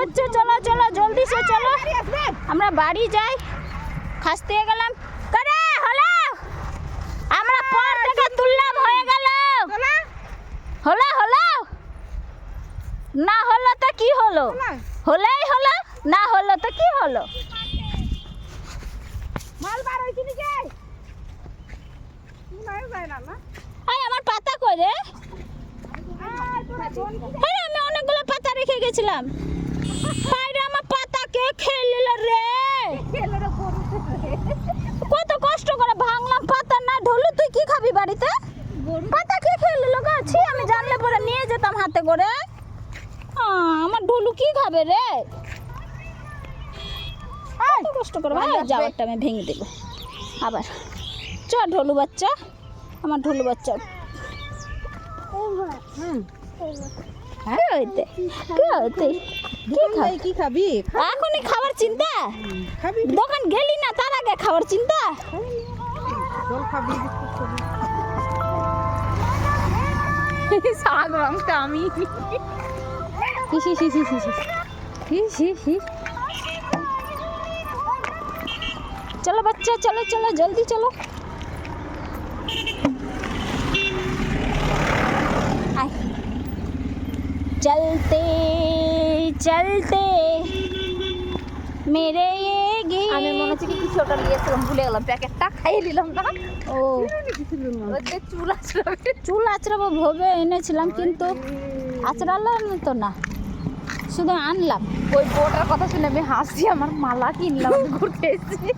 বাচ্চা চলো চলো জলদি সে চলো, আমরা বাড়ি যাই। খাসতে গেলাম করে হলো, আমরা পর থেকে তুললাম হয়ে গেল। হলো হলো না হলো তো কি হলো, হলেই হলো, না হলো তো কি হলো। মাল বার হইছে নাকি? নাই যায় না না। আই আমার পাতা কই রে? তোরা কোন আরে আমি অনেকগুলো পাতা রেখে গেছিলাম। বাইরে আমার পাতা কে খেয়ে নিল রে? খেলের গরু কত কষ্ট করে ভাঙলাম পাতা, না ঢোলু তুই কি খাবি বাড়িতে? পাতা কে খেয়ে নিল গাছি? আমি জানলে পরে নিয়ে যেতাম হাতে করে। আমার ঢোলু কি খাবে রে? কত কষ্ট করে ভাই যাওয়ারটা আমি ভেঙে দেবো আবার। চ ঢোলু বাচ্চা, আমার ঢোলু বাচ্চা কি হইতে কি হইতে কি খাবি? কি খাবি? এখনই খাবার চিন্তা? খাবি দোকান গেলি না তার আগে খাবার চিন্তা? জল খাবি, শাক মাংসটা আমি चलो बच्चा चलो चलो जल्दी चलो। आए चलते चलते मेरे ये गे আমি মনে হচ্ছে কি কিছু ওটা নিয়েছিলাম, ভুলে গেলাম, প্যাকেটটা খাইয়ে নিলাম না। ও ওদের চুল আঁচড়াবে। চুল আঁচড়াবো ভেবে এনেছিলাম কিন্তু আঁচড়ালাম তো না, শুধু আনলাম। ওই বউটার কথা শুনে আমি হাসি, আমার মালা কিনলাম, ঘুরতে এসেছি।